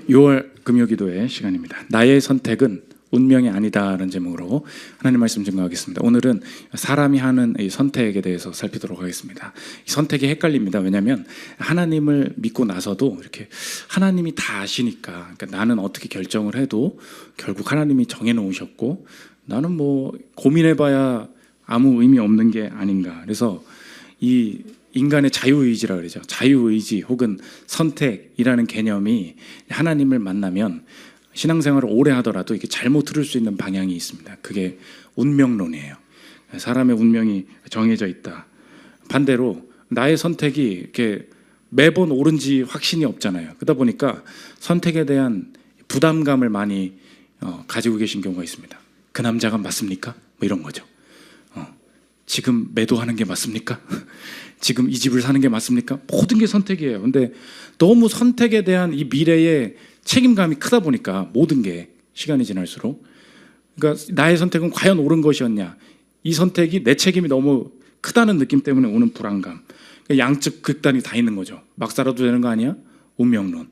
6월 금요기도의 시간입니다. 나의 선택은 운명이 아니다라는 제목으로 하나님 말씀 증거하겠습니다. 오늘은 사람이 하는 이 선택에 대해서 살피도록 하겠습니다. 이 선택이 헷갈립니다. 왜냐하면 하나님을 믿고 나서도 이렇게 하나님이 다 아시니까, 그러니까 나는 어떻게 결정을 해도 결국 하나님이 정해놓으셨고 나는 뭐 고민해봐야 아무 의미 없는 게 아닌가. 그래서 이 인간의 자유의지라 그러죠. 자유의지 혹은 선택이라는 개념이 하나님을 만나면 신앙생활을 오래 하더라도 이게 잘못 들을 수 있는 방향이 있습니다. 그게 운명론이에요. 사람의 운명이 정해져 있다. 반대로 나의 선택이 이렇게 매번 옳은지 확신이 없잖아요. 그러다 보니까 선택에 대한 부담감을 많이 가지고 계신 경우가 있습니다. 그 남자가 맞습니까? 뭐 이런 거죠. 지금 매도하는 게 맞습니까? 지금 이 집을 사는 게 맞습니까? 모든 게 선택이에요. 근데 너무 선택에 대한 이 미래의 책임감이 크다 보니까 모든 게 시간이 지날수록, 그러니까 나의 선택은 과연 옳은 것이었냐, 이 선택이 내 책임이 너무 크다는 느낌 때문에 오는 불안감, 그러니까 양측 극단이 다 있는 거죠. 막 살아도 되는 거 아니야? 운명론.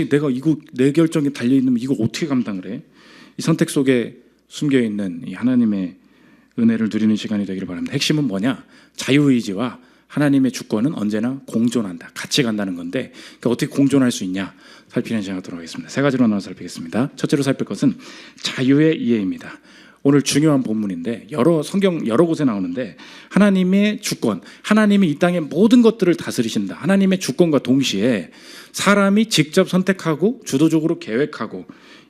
내가 이거 내 결정에 달려 있는 이거 어떻게 감당을 해? 이 선택 속에 숨겨 있는 이 하나님의 은혜를 누리는 시간이 되기를 바랍니다. 핵심은 뭐냐? 자유의지와 하나님의 주권은 언제나 공존한다. 같이 간다는 건데, 그러니까 어떻게 공존할 수 있냐 살피는 시간을 갖도록 하겠습니다. 세 가지로 나눠 살피겠습니다. 첫째로 살필 것은 자유의 이해입니다. 오늘 중요한 본문인데 성경 여러 곳에 나오는데 하나님의 주권, 하나님이 이 땅의 모든 것들을 다스리신다. 하나님의 주권과 동시에 사람이 직접 선택하고 주도적으로 계획하고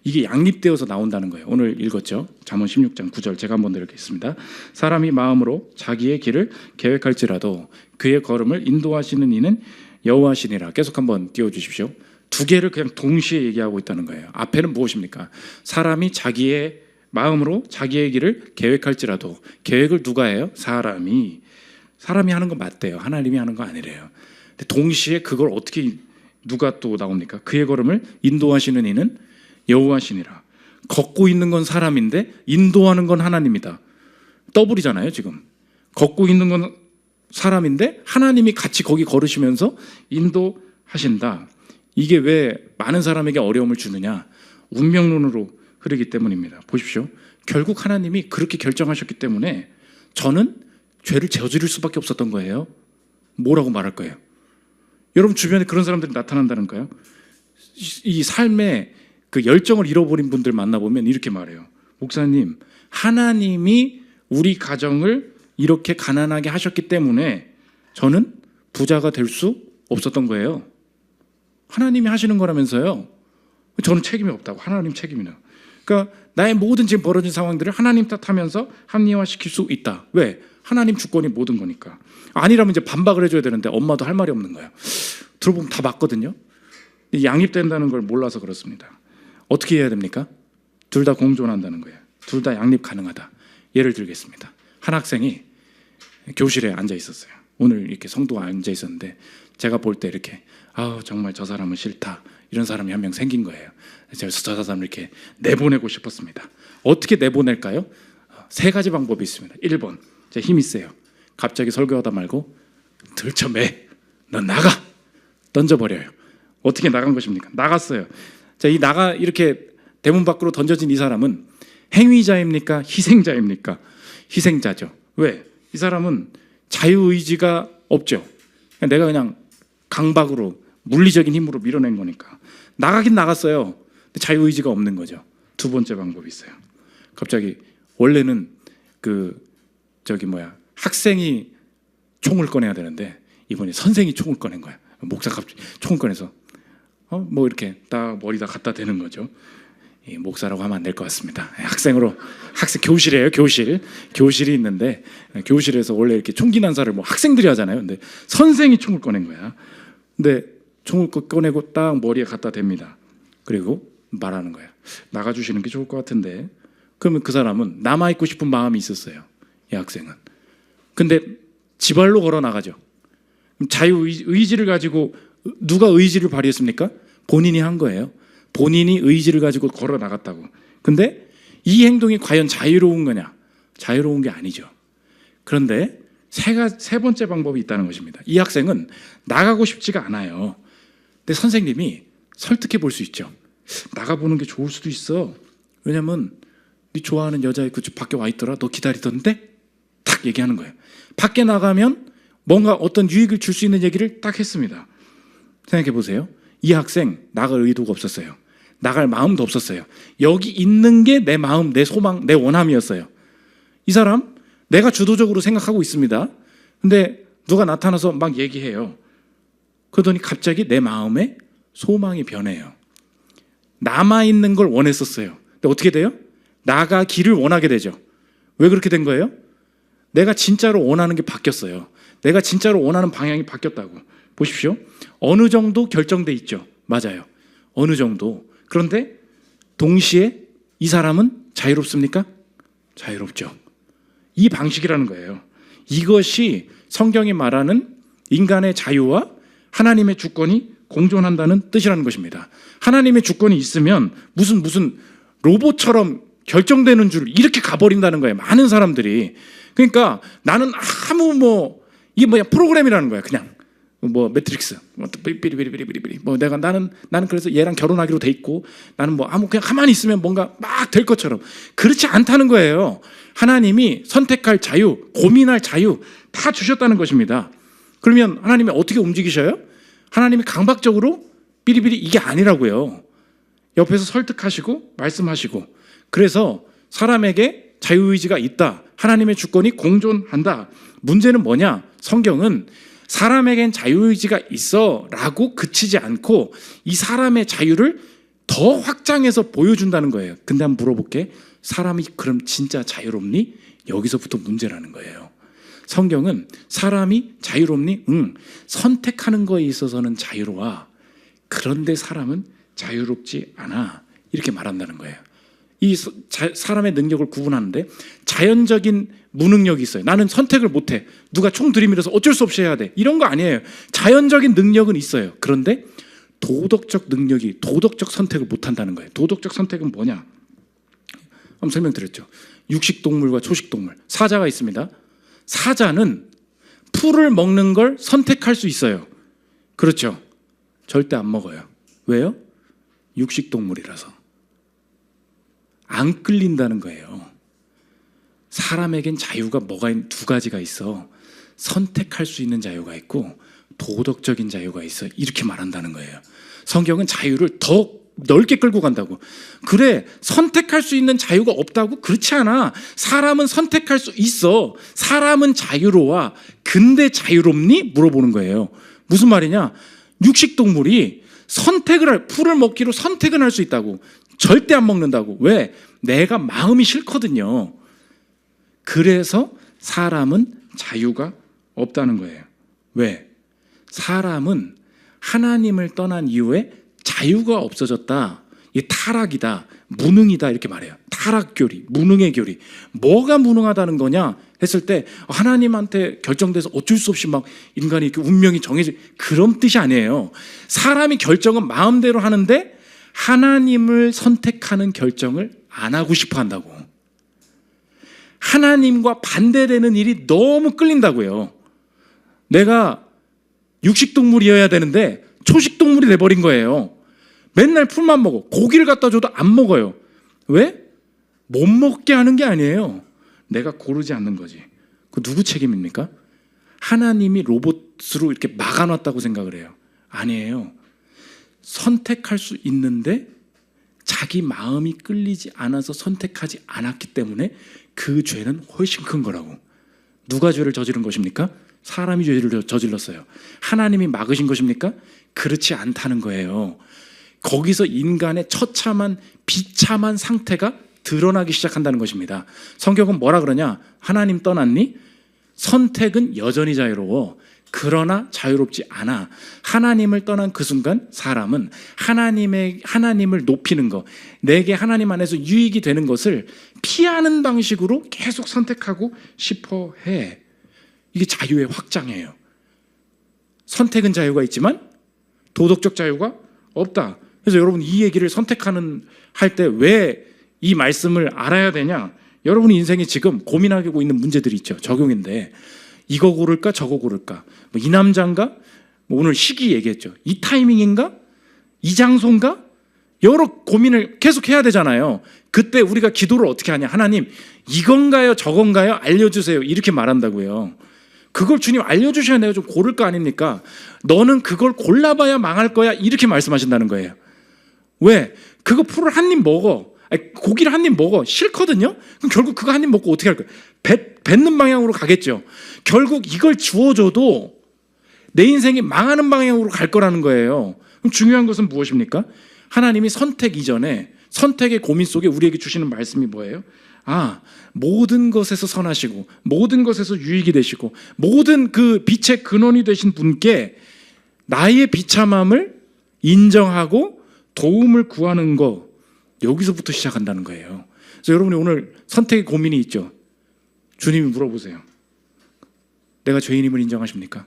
이게 양립되어서 나온다는 거예요. 오늘 읽었죠. 잠언 16장 9절 제가 한번 읽겠습니다. 사람이 마음으로 자기의 길을 계획할지라도 그의 걸음을 인도하시는 이는 여호와시니라. 계속 한번 띄워주십시오. 두 개를 그냥 동시에 얘기하고 있다는 거예요. 앞에는 무엇입니까? 사람이 자기의 마음으로 자기의 길을 계획할지라도, 계획을 누가 해요? 사람이 하는 거 맞대요. 하나님이 하는 거 아니래요. 근데 동시에 그걸 어떻게 누가 또 나옵니까? 그의 걸음을 인도하시는 이는 여호와시니라. 걷고 있는 건 사람인데 인도하는 건 하나님이다. 더블이잖아요. 지금 걷고 있는 건 사람인데 하나님이 같이 거기 걸으시면서 인도하신다. 이게 왜 많은 사람에게 어려움을 주느냐? 운명론으로 흐르기 때문입니다. 보십시오. 결국 하나님이 그렇게 결정하셨기 때문에 저는 죄를 저지를 수밖에 없었던 거예요. 뭐라고 말할 거예요? 여러분 주변에 그런 사람들이 나타난다는가요? 이 삶의 그 열정을 잃어버린 분들 만나보면 이렇게 말해요. 목사님, 하나님이 우리 가정을 이렇게 가난하게 하셨기 때문에 저는 부자가 될 수 없었던 거예요. 하나님이 하시는 거라면서요. 저는 책임이 없다고. 하나님 책임이나. 그러니까 나의 모든 지금 벌어진 상황들을 하나님 탓하면서 합리화시킬 수 있다. 왜? 하나님 주권이 모든 거니까. 아니라면 이제 반박을 해줘야 되는데 엄마도 할 말이 없는 거예요. 들어보면 다 맞거든요. 양립된다는 걸 몰라서 그렇습니다. 어떻게 해야 됩니까? 둘 다 공존한다는 거예요. 둘 다 양립 가능하다. 예를 들겠습니다. 한 학생이 교실에 앉아 있었어요. 오늘 이렇게 성도가 앉아 있었는데 제가 볼 때 이렇게 정말 저 사람은 싫다. 이런 사람이 한 명 생긴 거예요. 제가 저 사람을 이렇게 내보내고 싶었습니다. 어떻게 내보낼까요? 세 가지 방법이 있습니다. 1번, 제가 힘이 세요. 갑자기 설교하다 말고 들쳐매, 넌 나가! 던져버려요. 어떻게 나간 것입니까? 나갔어요. 자, 이렇게 대문 밖으로 던져진 이 사람은 행위자입니까? 희생자입니까? 희생자죠. 왜? 이 사람은 자유의지가 없죠. 내가 그냥 강박으로 물리적인 힘으로 밀어낸 거니까. 나가긴 나갔어요. 근데 자유의지가 없는 거죠. 두 번째 방법이 있어요. 갑자기 원래는 학생이 총을 꺼내야 되는데 이번에 선생이 총을 꺼낸 거야. 목사가 갑자기 총을 꺼내서 이렇게 딱 머리다 갖다 대는 거죠. 목사라고 하면 안 될 것 같습니다. 학생 교실이에요. 교실이 있는데 교실에서 원래 이렇게 총기 난사를 학생들이 하잖아요. 근데 선생이 총을 꺼낸 거야. 근데 총을 꺼내고 딱 머리에 갖다 댑니다. 그리고 말하는 거야. 나가주시는 게 좋을 것 같은데. 그러면 그 사람은 남아있고 싶은 마음이 있었어요. 이 학생은. 근데 지발로 걸어 나가죠. 자유의지를 가지고 누가 의지를 발휘했습니까? 본인이 한 거예요. 본인이 의지를 가지고 걸어 나갔다고. 근데 이 행동이 과연 자유로운 거냐? 자유로운 게 아니죠. 그런데 세 번째 방법이 있다는 것입니다. 이 학생은 나가고 싶지가 않아요. 근데 선생님이 설득해 볼 수 있죠. 나가보는 게 좋을 수도 있어. 왜냐면 네 좋아하는 여자애 그 밖에 와 있더라. 너 기다리던데? 딱 얘기하는 거예요. 밖에 나가면 뭔가 어떤 유익을 줄 수 있는 얘기를 딱 했습니다. 생각해 보세요. 이 학생 나갈 의도가 없었어요. 나갈 마음도 없었어요. 여기 있는 게 내 마음, 내 소망, 내 원함이었어요. 이 사람 내가 주도적으로 생각하고 있습니다. 근데 누가 나타나서 막 얘기해요. 그러더니 갑자기 내 마음에 소망이 변해요. 남아있는 걸 원했었어요. 근데 어떻게 돼요? 나가기를 원하게 되죠. 왜 그렇게 된 거예요? 내가 진짜로 원하는 게 바뀌었어요. 내가 진짜로 원하는 방향이 바뀌었다고. 보십시오. 어느 정도 결정돼 있죠. 맞아요. 어느 정도. 그런데 동시에 이 사람은 자유롭습니까? 자유롭죠. 이 방식이라는 거예요. 이것이 성경이 말하는 인간의 자유와 하나님의 주권이 공존한다는 뜻이라는 것입니다. 하나님의 주권이 있으면 무슨 로봇처럼 결정되는 줄 이렇게 가버린다는 거예요. 많은 사람들이. 그러니까 나는 아무 이게 뭐야 프로그램이라는 거야. 그냥 매트릭스 삐리삐리삐리삐리 나는 그래서 얘랑 결혼하기로 돼 있고 나는 그냥 가만히 있으면 뭔가 막 될 것처럼. 그렇지 않다는 거예요. 하나님이 선택할 자유, 고민할 자유 다 주셨다는 것입니다. 그러면 하나님이 어떻게 움직이셔요? 하나님이 강박적으로 삐리삐리 이게 아니라고요. 옆에서 설득하시고 말씀하시고. 그래서 사람에게 자유의지가 있다. 하나님의 주권이 공존한다. 문제는 뭐냐? 성경은 사람에겐 자유의지가 있어 라고 그치지 않고 이 사람의 자유를 더 확장해서 보여준다는 거예요. 근데 한번 물어볼게. 사람이 그럼 진짜 자유롭니? 여기서부터 문제라는 거예요. 성경은 사람이 자유롭니? 응. 선택하는 거에 있어서는 자유로워. 그런데 사람은 자유롭지 않아. 이렇게 말한다는 거예요. 이 사람의 능력을 구분하는데 자연적인 무능력이 있어요. 나는 선택을 못해. 누가 총 들이밀어서 어쩔 수 없이 해야 돼. 이런 거 아니에요. 자연적인 능력은 있어요. 그런데 도덕적 선택을 못한다는 거예요. 도덕적 선택은 뭐냐? 한번 설명드렸죠. 육식동물과 초식동물. 사자가 있습니다. 사자는 풀을 먹는 걸 선택할 수 있어요. 그렇죠? 절대 안 먹어요. 왜요? 육식동물이라서. 안 끌린다는 거예요. 사람에겐 자유가 두 가지가 있어. 선택할 수 있는 자유가 있고 도덕적인 자유가 있어. 이렇게 말한다는 거예요. 성경은 자유를 더 넓게 끌고 간다고. 그래, 선택할 수 있는 자유가 없다고? 그렇지 않아. 사람은 선택할 수 있어. 사람은 자유로워. 근데 자유롭니? 물어보는 거예요. 무슨 말이냐? 육식동물이 풀을 먹기로 선택은 할 수 있다고. 절대 안 먹는다고. 왜? 내가 마음이 싫거든요. 그래서 사람은 자유가 없다는 거예요. 왜? 사람은 하나님을 떠난 이후에 자유가 없어졌다. 이게 타락이다. 무능이다. 이렇게 말해요. 타락교리, 무능의 교리. 뭐가 무능하다는 거냐 했을 때 하나님한테 결정돼서 어쩔 수 없이 막 인간이 이렇게 운명이 정해질 그런 뜻이 아니에요. 사람이 결정은 마음대로 하는데 하나님을 선택하는 결정을 안 하고 싶어 한다고. 하나님과 반대되는 일이 너무 끌린다고요. 내가 육식동물이어야 되는데 초식동물이 돼버린 거예요. 맨날 풀만 먹어. 고기를 갖다 줘도 안 먹어요. 왜? 못 먹게 하는 게 아니에요. 내가 고르지 않는 거지. 그 누구 책임입니까? 하나님이 로봇으로 이렇게 막아놨다고 생각을 해요. 아니에요. 선택할 수 있는데 자기 마음이 끌리지 않아서 선택하지 않았기 때문에 그 죄는 훨씬 큰 거라고. 누가 죄를 저지른 것입니까? 사람이 죄를 저질렀어요. 하나님이 막으신 것입니까? 그렇지 않다는 거예요. 거기서 인간의 처참한 비참한 상태가 드러나기 시작한다는 것입니다. 성경은 뭐라 그러냐? 하나님 떠났니? 선택은 여전히 자유로워. 그러나 자유롭지 않아. 하나님을 떠난 그 순간 사람은 하나님을 높이는 것, 내게 하나님 안에서 유익이 되는 것을 피하는 방식으로 계속 선택하고 싶어 해. 이게 자유의 확장이에요. 선택은 자유가 있지만 도덕적 자유가 없다. 그래서 여러분 이 얘기를 할 때 왜 이 말씀을 알아야 되냐? 여러분의 인생에 지금 고민하고 있는 문제들이 있죠. 적용인데 이거 고를까 저거 고를까? 이 남자인가? 오늘 시기 얘기했죠. 이 타이밍인가? 이 장소인가? 여러 고민을 계속 해야 되잖아요. 그때 우리가 기도를 어떻게 하냐? 하나님, 이건가요? 저건가요? 알려주세요. 이렇게 말한다고요. 그걸 주님 알려주셔야 내가 좀 고를 거 아닙니까? 너는 그걸 골라봐야 망할 거야. 이렇게 말씀하신다는 거예요. 왜? 그거 풀을 한 입 먹어. 아니, 고기를 한 입 먹어. 싫거든요? 그럼 결국 그거 한 입 먹고 어떻게 할 거예요? 뱉는 방향으로 가겠죠. 결국 이걸 주워줘도 내 인생이 망하는 방향으로 갈 거라는 거예요. 그럼 중요한 것은 무엇입니까? 하나님이 선택 이전에 선택의 고민 속에 우리에게 주시는 말씀이 뭐예요? 모든 것에서 선하시고 모든 것에서 유익이 되시고 모든 그 빛의 근원이 되신 분께 나의 비참함을 인정하고 도움을 구하는 거, 여기서부터 시작한다는 거예요. 그래서 여러분이 오늘 선택의 고민이 있죠. 주님이 물어보세요. 내가 죄인임을 인정하십니까?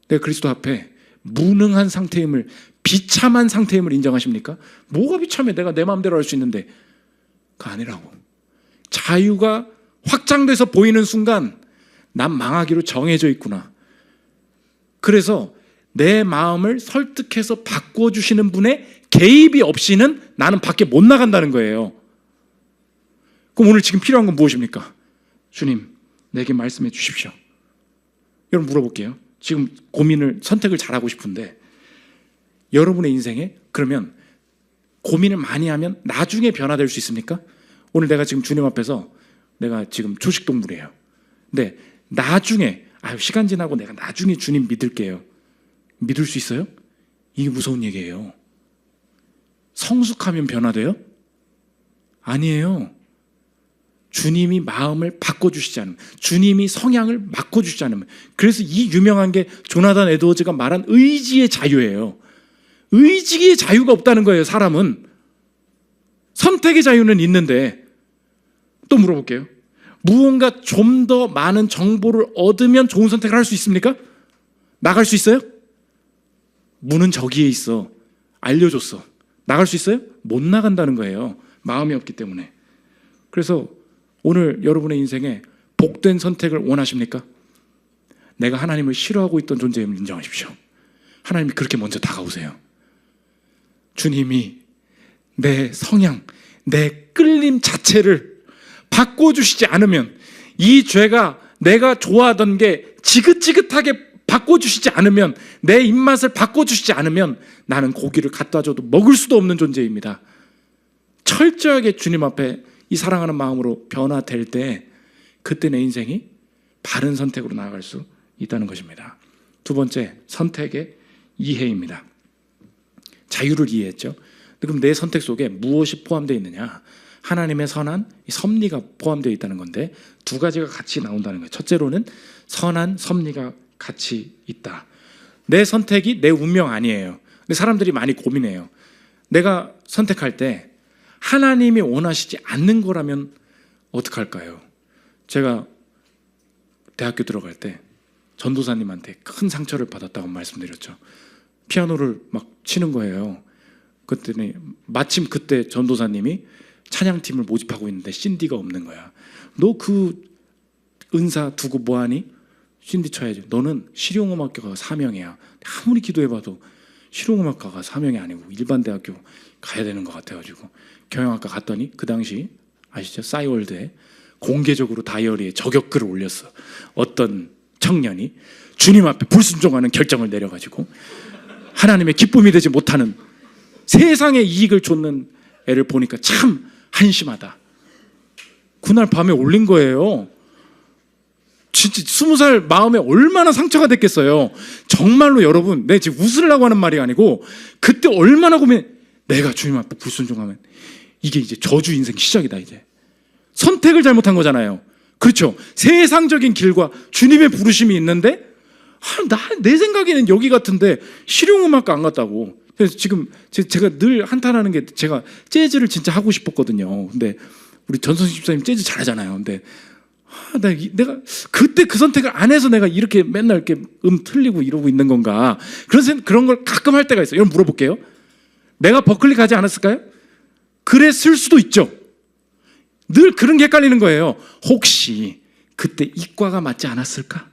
내가 그리스도 앞에 무능한 상태임을, 비참한 상태임을 인정하십니까? 뭐가 비참해? 내가 내 마음대로 할 수 있는데. 그거 아니라고. 자유가 확장돼서 보이는 순간 난 망하기로 정해져 있구나. 그래서 내 마음을 설득해서 바꿔주시는 분의 개입이 없이는 나는 밖에 못 나간다는 거예요. 그럼 오늘 지금 필요한 건 무엇입니까? 주님, 내게 말씀해 주십시오. 여러분 물어볼게요. 지금 선택을 잘하고 싶은데 여러분의 인생에 그러면 고민을 많이 하면 나중에 변화될 수 있습니까? 오늘 내가 지금 주님 앞에서 내가 지금 초식동물이에요. 근데 나중에 시간 지나고 내가 나중에 주님 믿을게요. 믿을 수 있어요? 이게 무서운 얘기예요. 성숙하면 변화돼요? 아니에요. 주님이 마음을 바꿔주시지 않으면, 주님이 성향을 바꿔주시지 않으면. 그래서 이 유명한 게 조나단 에드워즈가 말한 의지의 자유예요. 의지의 자유가 없다는 거예요. 사람은. 선택의 자유는 있는데. 또 물어볼게요. 무언가 좀 더 많은 정보를 얻으면 좋은 선택을 할 수 있습니까? 나갈 수 있어요? 문은 저기에 있어. 알려줬어. 나갈 수 있어요? 못 나간다는 거예요. 마음이 없기 때문에. 그래서 오늘 여러분의 인생에 복된 선택을 원하십니까? 내가 하나님을 싫어하고 있던 존재임을 인정하십시오. 하나님이 그렇게 먼저 다가오세요. 주님이 내 성향, 내 끌림 자체를 바꿔주시지 않으면, 이 죄가 내가 좋아하던 게 지긋지긋하게 바꿔주시지 않으면, 내 입맛을 바꿔주시지 않으면 나는 고기를 갖다 줘도 먹을 수도 없는 존재입니다. 철저하게 주님 앞에 이 사랑하는 마음으로 변화될 때, 그때 내 인생이 바른 선택으로 나아갈 수 있다는 것입니다. 두 번째, 선택의 이해입니다. 자유를 이해했죠. 그럼 내 선택 속에 무엇이 포함되어 있느냐? 하나님의 선한 섭리가 포함되어 있다는 건데, 두 가지가 같이 나온다는 거예요. 첫째로는 선한 섭리가 같이 있다. 내 선택이 내 운명 아니에요. 근데 사람들이 많이 고민해요. 내가 선택할 때 하나님이 원하시지 않는 거라면 어떡할까요? 제가 대학교 들어갈 때 전도사님한테 큰 상처를 받았다고 말씀드렸죠. 피아노를 막 치는 거예요. 그랬더니 마침 그때 전도사님이 찬양팀을 모집하고 있는데 신디가 없는 거야. 너 그 은사 두고 뭐하니? 신디 쳐야지. 너는 실용음악과가 사명이야. 아무리 기도해봐도 실용음악과가 사명이 아니고 일반 대학교 가야 되는 것 같아가지고 경영학과 갔더니 그 당시 아시죠? 싸이월드에 공개적으로 다이어리에 저격글을 올렸어. 어떤 청년이 주님 앞에 불순종하는 결정을 내려가지고 하나님의 기쁨이 되지 못하는 세상의 이익을 쫓는 애를 보니까 참 한심하다. 그날 밤에 올린 거예요. 진짜 20살 마음에 얼마나 상처가 됐겠어요. 정말로 여러분, 내 지금 웃으려고 하는 말이 아니고 그때 얼마나 내가 주님 앞에 불순종하면 이게 이제 저주 인생 시작이다. 이제 선택을 잘못한 거잖아요. 그렇죠? 세상적인 길과 주님의 부르심이 있는데 내 생각에는 여기 같은데 실용음악과 안 갔다고. 그래서 지금 제가 늘 한탄하는 게, 제가 재즈를 진짜 하고 싶었거든요. 근데 우리 전선식 집사님 재즈 잘하잖아요. 근데 내가 그때 그 선택을 안 해서 내가 이렇게 맨날 이렇게 틀리고 이러고 있는 건가? 그런 걸 가끔 할 때가 있어요. 여러분 물어볼게요. 내가 버클리 가지 않았을까요? 그랬을 수도 있죠. 늘 그런 게 헷갈리는 거예요. 혹시 그때 이과가 맞지 않았을까?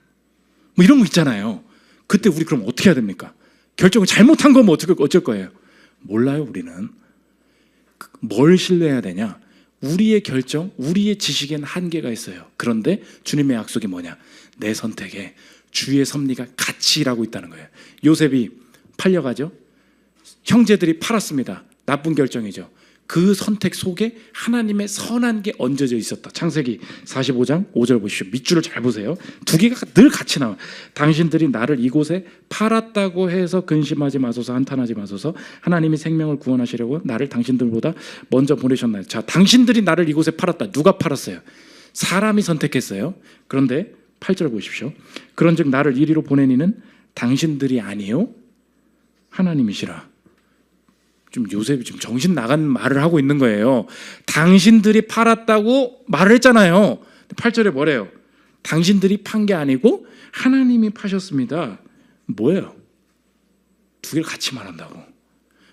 뭐 이런 거 있잖아요. 그때 우리 그럼 어떻게 해야 됩니까? 결정을 잘못한 거면 어쩔 거예요? 몰라요. 우리는 뭘 신뢰해야 되냐? 우리의 결정, 우리의 지식엔 한계가 있어요. 그런데 주님의 약속이 뭐냐? 내 선택에 주의 섭리가 같이 일하고 있다는 거예요. 요셉이 팔려가죠. 형제들이 팔았습니다. 나쁜 결정이죠. 그 선택 속에 하나님의 선한 게 얹어져 있었다. 창세기 45장 5절 보십시오. 밑줄을 잘 보세요. 두 개가 늘 같이 나와요. 당신들이 나를 이곳에 팔았다고 해서 근심하지 마소서, 한탄하지 마소서. 하나님이 생명을 구원하시려고 나를 당신들보다 먼저 보내셨나요? 자, 당신들이 나를 이곳에 팔았다. 누가 팔았어요? 사람이 선택했어요. 그런데 8절 보십시오. 그런즉 나를 이리로 보내니는 당신들이 아니요 하나님이시라. 좀 요셉이 좀 정신 나간 말을 하고 있는 거예요. 당신들이 팔았다고 말을 했잖아요. 8절에 뭐래요? 당신들이 판 게 아니고 하나님이 파셨습니다. 뭐예요? 두 개를 같이 말한다고.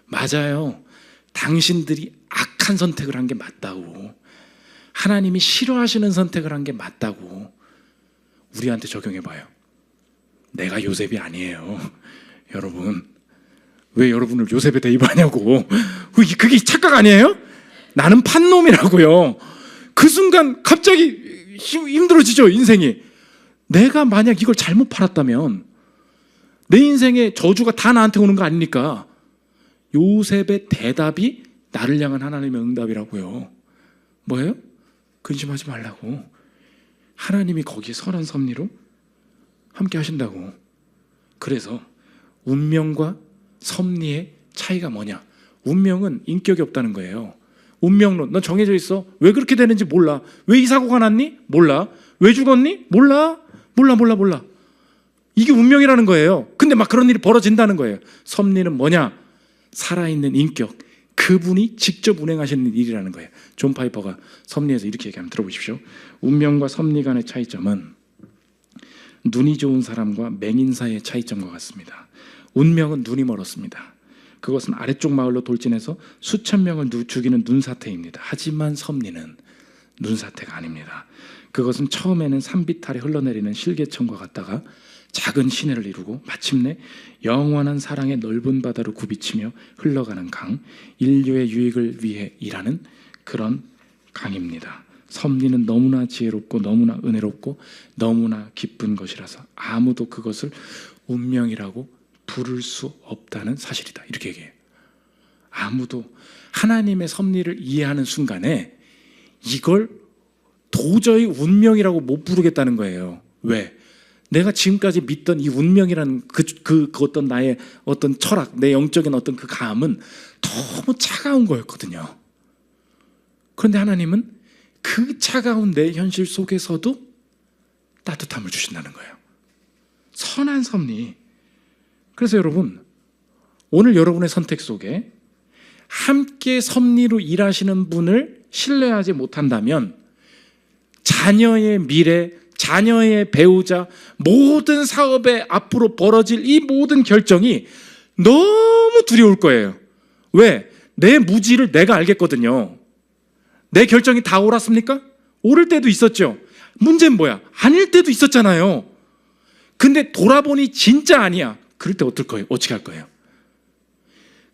맞아요. 당신들이 악한 선택을 한 게 맞다고. 하나님이 싫어하시는 선택을 한 게 맞다고. 우리한테 적용해봐요. 내가 요셉이 아니에요. 여러분, 왜 여러분을 요셉에 대입하냐고. 그게 착각 아니에요? 나는 판놈이라고요. 그 순간 갑자기 힘들어지죠, 인생이. 내가 만약 이걸 잘못 팔았다면 내 인생의 저주가 다 나한테 오는 거 아닙니까? 요셉의 대답이 나를 향한 하나님의 응답이라고요. 뭐예요? 근심하지 말라고. 하나님이 거기에 선한 섭리로 함께 하신다고. 그래서 운명과 섭리의 차이가 뭐냐? 운명은 인격이 없다는 거예요. 운명론, 넌 정해져 있어. 왜 그렇게 되는지 몰라. 왜 이 사고가 났니? 몰라. 왜 죽었니? 몰라. 몰라. 이게 운명이라는 거예요. 근데 막 그런 일이 벌어진다는 거예요. 섭리는 뭐냐? 살아있는 인격, 그분이 직접 운행하시는 일이라는 거예요. 존 파이퍼가 섭리에서 이렇게 얘기하면 들어보십시오. 운명과 섭리 간의 차이점은 눈이 좋은 사람과 맹인 사이의 차이점과 같습니다. 운명은 눈이 멀었습니다. 그것은 아래쪽 마을로 돌진해서 수천 명을 죽이는 눈사태입니다. 하지만 섭리는 눈사태가 아닙니다. 그것은 처음에는 산비탈에 흘러내리는 실개천과 같다가 작은 시내를 이루고 마침내 영원한 사랑의 넓은 바다로 굽이치며 흘러가는 강, 인류의 유익을 위해 일하는 그런 강입니다. 섭리는 너무나 지혜롭고 너무나 은혜롭고 너무나 기쁜 것이라서 아무도 그것을 운명이라고 부를 수 없다는 사실이다. 이렇게 얘기해요. 아무도 하나님의 섭리를 이해하는 순간에 이걸 도저히 운명이라고 못 부르겠다는 거예요. 왜? 내가 지금까지 믿던 이 운명이라는 그 어떤 나의 어떤 철학, 내 영적인 어떤 그 감은 너무 차가운 거였거든요. 그런데 하나님은 그 차가운 내 현실 속에서도 따뜻함을 주신다는 거예요. 선한 섭리. 그래서 여러분, 오늘 여러분의 선택 속에 함께 섭리로 일하시는 분을 신뢰하지 못한다면 자녀의 미래, 자녀의 배우자, 모든 사업에 앞으로 벌어질 이 모든 결정이 너무 두려울 거예요. 왜? 내 무지를 내가 알겠거든요. 내 결정이 다 옳았습니까? 옳을 때도 있었죠. 문제는 뭐야? 아닐 때도 있었잖아요. 근데 돌아보니 진짜 아니야. 그럴 때 어떨 거예요? 어떻게 할 거예요?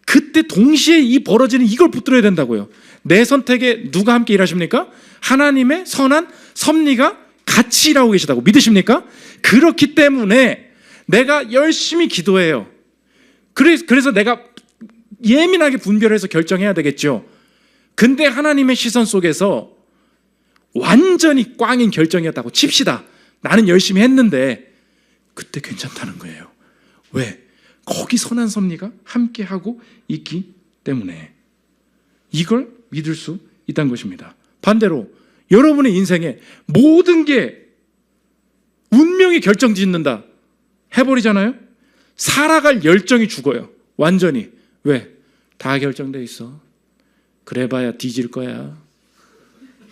그때 동시에 이 벌어지는 이걸 붙들어야 된다고요. 내 선택에 누가 함께 일하십니까? 하나님의 선한 섭리가 같이 일하고 계시다고 믿으십니까? 그렇기 때문에 내가 열심히 기도해요. 그래서 내가 예민하게 분별해서 결정해야 되겠죠. 근데 하나님의 시선 속에서 완전히 꽝인 결정이었다고 칩시다. 나는 열심히 했는데 그때 괜찮다는 거예요. 왜? 거기 선한 섭리가 함께하고 있기 때문에 이걸 믿을 수 있다는 것입니다. 반대로 여러분의 인생에 모든 게 운명이 결정짓는다 해버리잖아요. 살아갈 열정이 죽어요. 완전히. 왜? 다 결정돼 있어. 그래봐야 뒤질 거야.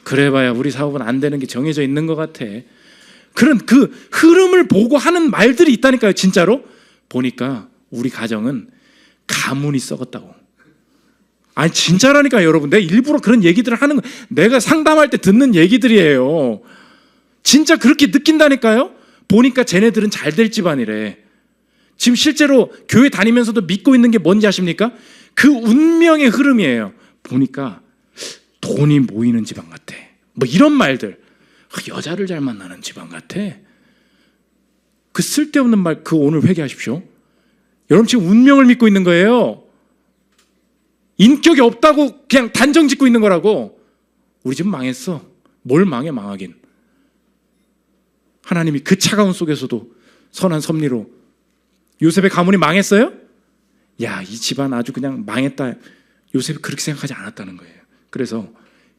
그래봐야 우리 사업은 안 되는 게 정해져 있는 것 같아. 그런 그 흐름을 보고 하는 말들이 있다니까요. 진짜로 보니까 우리 가정은 가문이 썩었다고. 아니 진짜라니까요. 여러분, 내가 일부러 그런 얘기들을 하는 거, 내가 상담할 때 듣는 얘기들이에요. 진짜 그렇게 느낀다니까요. 보니까 쟤네들은 잘 될 집안이래. 지금 실제로 교회 다니면서도 믿고 있는 게 뭔지 아십니까? 그 운명의 흐름이에요. 보니까 돈이 모이는 집안 같아. 뭐 이런 말들. 여자를 잘 만나는 집안 같아. 그 쓸데없는 말, 그 오늘 회개하십시오. 여러분 지금 운명을 믿고 있는 거예요. 인격이 없다고 그냥 단정 짓고 있는 거라고. 우리 집 망했어. 뭘 망해, 망하긴. 하나님이 그 차가운 속에서도 선한 섭리로 요셉의 가문이 망했어요? 야, 이 집안 아주 그냥 망했다. 요셉이 그렇게 생각하지 않았다는 거예요. 그래서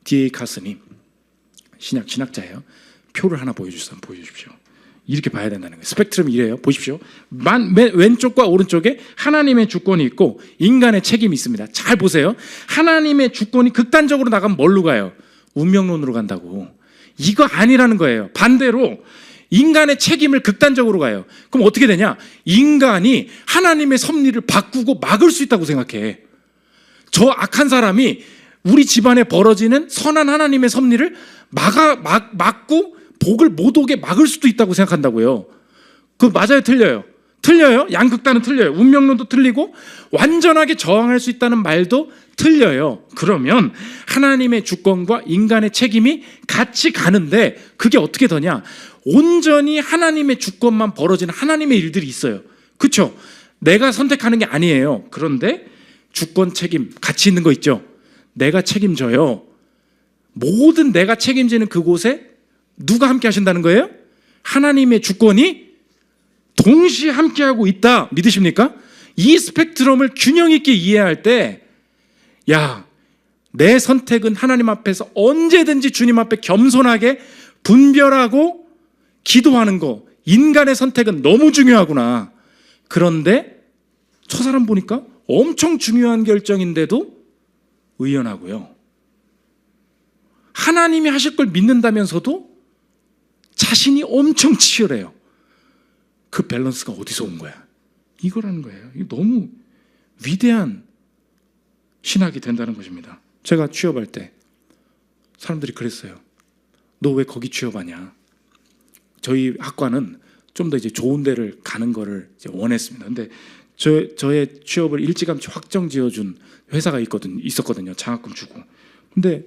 D.A. 카슨이 신학자예요. 표를 하나 보여주십시오. 이렇게 봐야 된다는 거예요. 스펙트럼이 이래요. 보십시오. 왼쪽과 오른쪽에 하나님의 주권이 있고 인간의 책임이 있습니다. 잘 보세요. 하나님의 주권이 극단적으로 나가면 뭘로 가요? 운명론으로 간다고. 이거 아니라는 거예요. 반대로 인간의 책임을 극단적으로 가요. 그럼 어떻게 되냐? 인간이 하나님의 섭리를 바꾸고 막을 수 있다고 생각해. 저 악한 사람이 우리 집안에 벌어지는 선한 하나님의 섭리를 막고 복을 못 오게 막을 수도 있다고 생각한다고요. 그거 맞아요? 틀려요? 틀려요? 양극단은 틀려요. 운명론도 틀리고 완전하게 저항할 수 있다는 말도 틀려요. 그러면 하나님의 주권과 인간의 책임이 같이 가는데 그게 어떻게 되냐? 온전히 하나님의 주권만 벌어지는 하나님의 일들이 있어요. 그렇죠? 내가 선택하는 게 아니에요. 그런데 주권 책임 같이 있는 거 있죠? 내가 책임져요. 모든 내가 책임지는 그곳에 누가 함께 하신다는 거예요? 하나님의 주권이 동시에 함께하고 있다. 믿으십니까? 이 스펙트럼을 균형 있게 이해할 때, 야, 내 선택은 하나님 앞에서 언제든지 주님 앞에 겸손하게 분별하고 기도하는 거, 인간의 선택은 너무 중요하구나. 그런데 저 사람 보니까 엄청 중요한 결정인데도 의연하고요. 하나님이 하실 걸 믿는다면서도 자신이 엄청 치열해요. 그 밸런스가 어디서 온 거야? 이거라는 거예요. 이게 너무 위대한 신학이 된다는 것입니다. 제가 취업할 때 사람들이 그랬어요. 너 왜 거기 취업하냐? 저희 학과는 좀 더 이제 좋은 데를 가는 거를 이제 원했습니다. 근데 저의 취업을 일찌감치 확정 지어준 회사가 있었거든요. 장학금 주고. 근데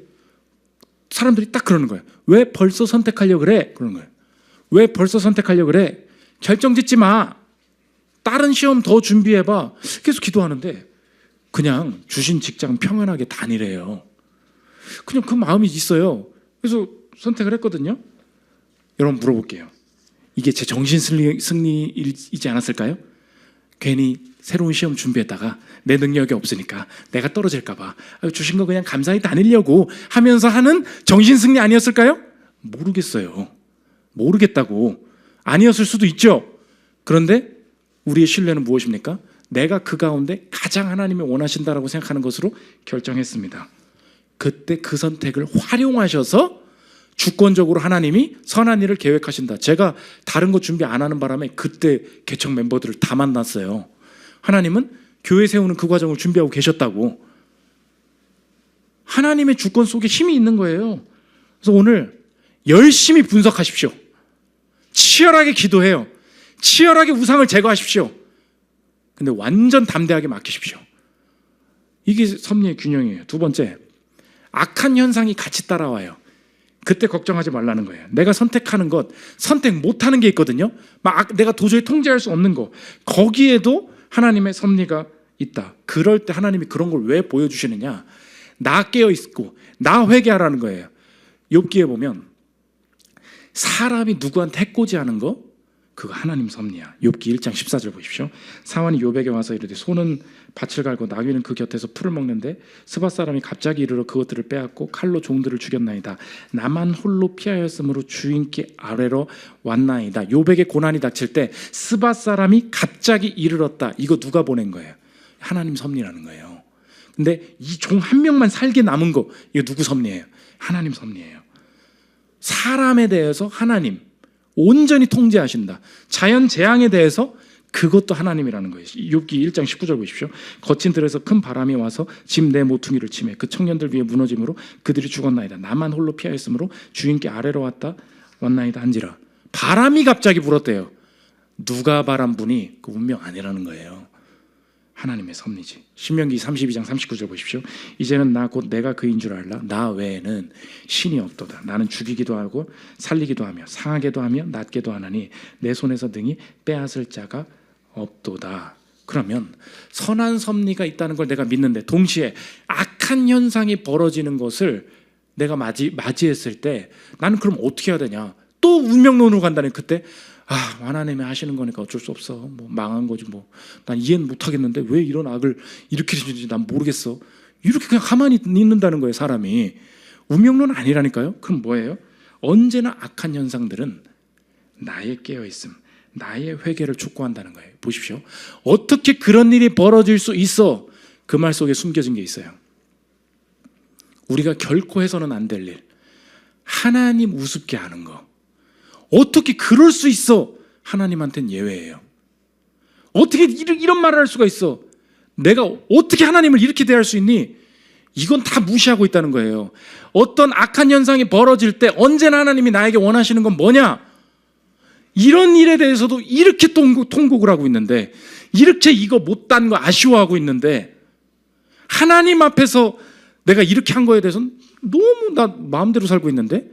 사람들이 딱 그러는 거예요. 왜 벌써 선택하려고 그래? 그러는 거예요. 왜 벌써 선택하려고 그래? 결정 짓지 마. 다른 시험 더 준비해봐. 계속 기도하는데 그냥 주신 직장 평안하게 다니래요. 그냥 그 마음이 있어요. 그래서 선택을 했거든요. 여러분 물어볼게요. 이게 제 정신 승리이지 않았을까요? 괜히 새로운 시험 준비했다가 내 능력이 없으니까 내가 떨어질까 봐 주신 거 그냥 감사히 다니려고 하면서 하는 정신 승리 아니었을까요? 모르겠어요. 모르겠다고. 아니었을 수도 있죠. 그런데 우리의 신뢰는 무엇입니까? 내가 그 가운데 가장 하나님이 원하신다라고 생각하는 것으로 결정했습니다. 그때 그 선택을 활용하셔서 주권적으로 하나님이 선한 일을 계획하신다. 제가 다른 거 준비 안 하는 바람에 그때 개척 멤버들을 다 만났어요. 하나님은 교회 세우는 그 과정을 준비하고 계셨다고. 하나님의 주권 속에 힘이 있는 거예요. 그래서 오늘 열심히 분석하십시오. 치열하게 기도해요. 치열하게 우상을 제거하십시오. 근데 완전 담대하게 맡기십시오. 이게 섭리의 균형이에요. 두 번째, 악한 현상이 같이 따라와요. 그때 걱정하지 말라는 거예요. 내가 선택하는 것, 선택 못하는 게 있거든요. 내가 도저히 통제할 수 없는 거, 거기에도 하나님의 섭리가 있다. 그럴 때 하나님이 그런 걸 왜 보여주시느냐? 나 깨어있고 나 회개하라는 거예요. 욥기에 보면 사람이 누구한테 해코지하는 거, 그거 하나님 섭리야. 욥기 1장 14절 보십시오. 사환이 욥에게 와서 이르되 소는 밭을 갈고 나귀는 그 곁에서 풀을 먹는데 스밧 사람이 갑자기 이르러 그것들을 빼앗고 칼로 종들을 죽였나이다. 나만 홀로 피하였으므로 주인께 아래로 왔나이다. 욥에게 고난이 닥칠 때 스밧 사람이 갑자기 이르렀다. 이거 누가 보낸 거예요? 하나님 섭리라는 거예요. 근데 이 종 한 명만 살게 남은 거, 이거 누구 섭리예요? 하나님 섭리예요. 사람에 대해서 하나님 온전히 통제하신다. 자연 재앙에 대해서 그것도 하나님이라는 거예요. 욥기 1장 19절 보십시오. 거친 들에서 큰 바람이 와서 집 내 모퉁이를 치매 그 청년들 위에 무너짐으로 그들이 죽었나이다. 나만 홀로 피하였으므로 주인께 아래로 왔나이다 한지라. 바람이 갑자기 불었대요. 누가 바란 분이 그 운명 아니라는 거예요. 하나님의 섭리지. 신명기 32장 39절 보십시오. 이제는 나 곧 내가 그인 줄 알라. 나 외에는 신이 없도다. 나는 죽이기도 하고 살리기도 하며 상하게도 하며 낫게도 하나니 내 손에서 능히 빼앗을 자가 없도다. 그러면 선한 섭리가 있다는 걸 내가 믿는데 동시에 악한 현상이 벌어지는 것을 내가 맞이했을 때 나는 그럼 어떻게 해야 되냐? 또 운명론으로 간다는 그때 하나님이 하시는 거니까 어쩔 수 없어. 뭐 망한 거지 뭐. 난 이해는 못 하겠는데 왜 이런 악을 일으키는지 난 모르겠어. 이렇게 그냥 가만히 있는다는 거예요, 사람이. 운명론 아니라니까요. 그럼 뭐예요? 언제나 악한 현상들은 나의 깨어있음, 나의 회개를 촉구한다는 거예요. 보십시오. 어떻게 그런 일이 벌어질 수 있어? 그 말 속에 숨겨진 게 있어요. 우리가 결코 해서는 안 될 일, 하나님 우습게 하는 거. 어떻게 그럴 수 있어? 하나님한테는 예외예요. 어떻게 이런 말을 할 수가 있어? 내가 어떻게 하나님을 이렇게 대할 수 있니? 이건 다 무시하고 있다는 거예요. 어떤 악한 현상이 벌어질 때 언제나 하나님이 나에게 원하시는 건 뭐냐? 이런 일에 대해서도 이렇게 통곡을 하고 있는데, 이렇게 이거 못한 거 아쉬워하고 있는데, 하나님 앞에서 내가 이렇게 한 거에 대해서는 너무 나 마음대로 살고 있는데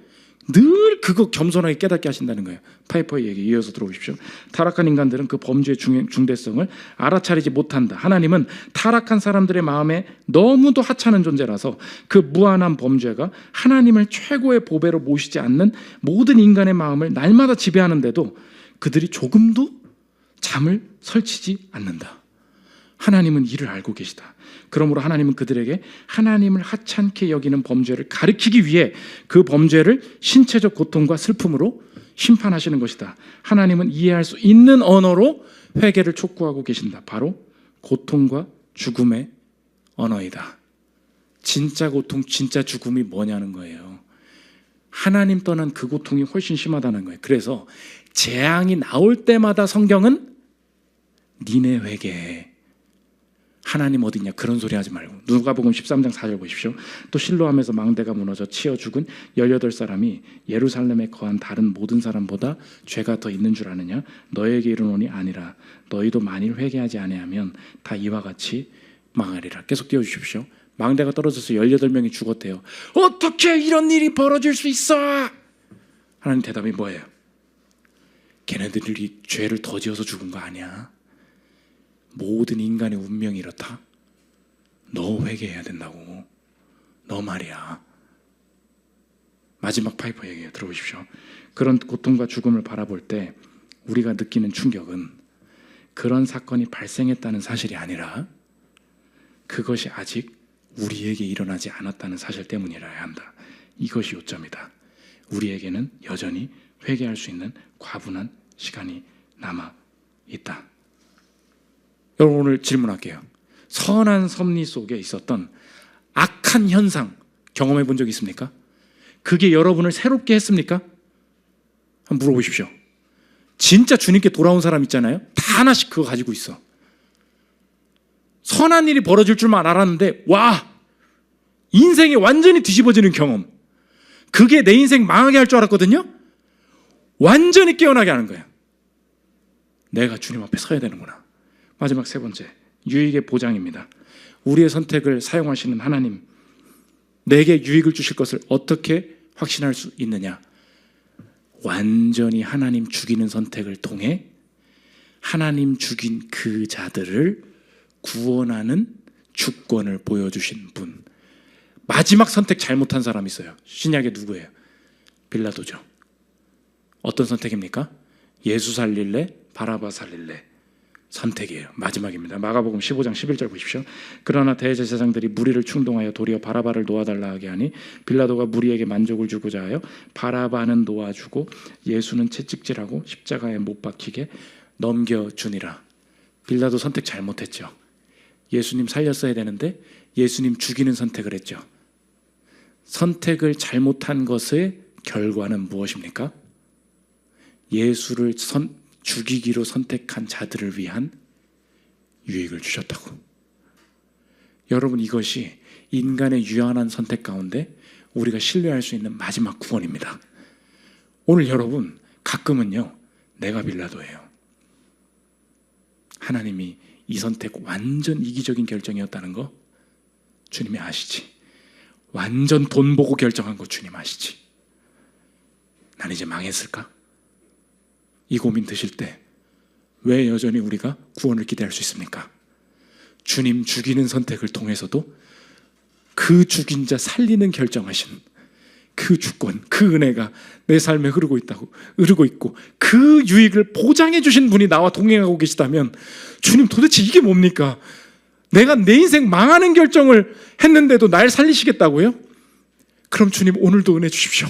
늘 그거 겸손하게 깨닫게 하신다는 거예요. 파이퍼의 얘기 이어서 들어보십시오. 타락한 인간들은 그 범죄의 중대성을 알아차리지 못한다. 하나님은 타락한 사람들의 마음에 너무도 하찮은 존재라서 그 무한한 범죄가 하나님을 최고의 보배로 모시지 않는 모든 인간의 마음을 날마다 지배하는데도 그들이 조금도 잠을 설치지 않는다. 하나님은 이를 알고 계시다. 그러므로 하나님은 그들에게 하나님을 하찮게 여기는 범죄를 가리키기 위해 그 범죄를 신체적 고통과 슬픔으로 심판하시는 것이다. 하나님은 이해할 수 있는 언어로 회개를 촉구하고 계신다. 바로 고통과 죽음의 언어이다. 진짜 고통, 진짜 죽음이 뭐냐는 거예요. 하나님 떠난 그 고통이 훨씬 심하다는 거예요. 그래서 재앙이 나올 때마다 성경은 니네 회개해. 하나님 어디 있냐 그런 소리 하지 말고. 누가복음 13장 4절 보십시오. 또 실로암에서 망대가 무너져 치어 죽은 18사람이 예루살렘에 거한 다른 모든 사람보다 죄가 더 있는 줄 아느냐? 너에게 이르노니 아니라. 너희도 만일 회개하지 아니하면 다 이와 같이 망하리라. 계속 띄워주십시오. 망대가 떨어져서 18명이 죽었대요. 어떻게 이런 일이 벌어질 수 있어? 하나님 대답이 뭐예요? 걔네들이 죄를 더 지어서 죽은 거 아니야. 모든 인간의 운명이 이렇다. 너 회개해야 된다고. 너 말이야. 마지막 파이퍼 얘기예요. 들어보십시오. 그런 고통과 죽음을 바라볼 때 우리가 느끼는 충격은 그런 사건이 발생했다는 사실이 아니라 그것이 아직 우리에게 일어나지 않았다는 사실 때문이라야 한다. 이것이 요점이다. 우리에게는 여전히 회개할 수 있는 과분한 시간이 남아 있다. 여러분, 오늘 질문할게요. 선한 섭리 속에 있었던 악한 현상 경험해 본 적 있습니까? 그게 여러분을 새롭게 했습니까? 한번 물어보십시오. 진짜 주님께 돌아온 사람 있잖아요. 다 하나씩 그거 가지고 있어. 선한 일이 벌어질 줄만 알았는데 와, 인생이 완전히 뒤집어지는 경험. 그게 내 인생 망하게 할 줄 알았거든요. 완전히 깨어나게 하는 거예요. 내가 주님 앞에 서야 되는구나. 마지막 세 번째, 유익의 보장입니다. 우리의 선택을 사용하시는 하나님, 내게 유익을 주실 것을 어떻게 확신할 수 있느냐? 완전히 하나님 죽이는 선택을 통해 하나님 죽인 그 자들을 구원하는 주권을 보여주신 분. 마지막 선택 잘못한 사람이 있어요. 신약에 누구예요? 빌라도죠. 어떤 선택입니까? 예수 살릴래? 바라바 살릴래? 선택이에요. 마지막입니다. 마가복음 15장 11절 보십시오. 그러나 대제사장들이 무리를 충동하여 도리어 바라바를 놓아달라 하게 하니 빌라도가 무리에게 만족을 주고자 하여 바라바는 놓아주고 예수는 채찍질하고 십자가에 못 박히게 넘겨주니라. 빌라도 선택 잘못했죠. 예수님 살렸어야 되는데 예수님 죽이는 선택을 했죠. 선택을 잘못한 것의 결과는 무엇입니까? 예수를 죽이기로 선택한 자들을 위한 유익을 주셨다고. 여러분, 이것이 인간의 유한한 선택 가운데 우리가 신뢰할 수 있는 마지막 구원입니다. 오늘 여러분, 가끔은요, 내가 빌라도예요. 하나님이 이 선택 완전 이기적인 결정이었다는 거 주님이 아시지. 완전 돈 보고 결정한 거 주님 아시지. 난 이제 망했을까? 이 고민 드실 때 왜 여전히 우리가 구원을 기대할 수 있습니까? 주님 죽이는 선택을 통해서도 그 죽인 자 살리는 결정하신 그 주권, 그 은혜가 내 삶에 흐르고 있고 그 유익을 보장해 주신 분이 나와 동행하고 계시다면 주님 도대체 이게 뭡니까? 내가 내 인생 망하는 결정을 했는데도 날 살리시겠다고요? 그럼 주님 오늘도 은혜 주십시오.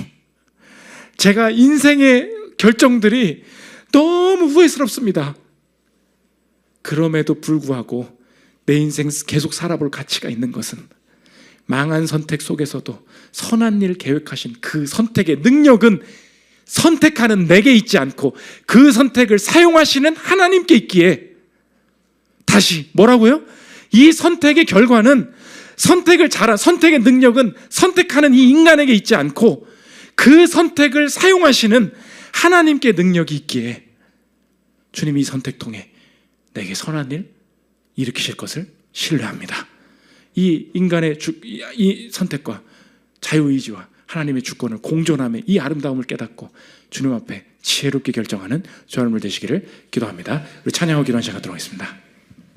제가 인생의 결정들이 너무 후회스럽습니다. 그럼에도 불구하고 내 인생 계속 살아볼 가치가 있는 것은 망한 선택 속에서도 선한 일 계획하신 그 선택의 능력은 선택하는 내게 있지 않고 그 선택을 사용하시는 하나님께 있기에, 다시 뭐라고요? 이 선택의 결과는 선택의 능력은 선택하는 이 인간에게 있지 않고 그 선택을 사용하시는 하나님께 능력이 있기에 주님이 이 선택 통해 내게 선한 일 일으키실 것을 신뢰합니다. 이 인간의 이 선택과 자유의지와 하나님의 주권을 공존함의 이 아름다움을 깨닫고 주님 앞에 지혜롭게 결정하는 저와 여러분 되시기를 기도합니다. 우리 찬양하고 기도하는 시간 갖도록 하겠습니다.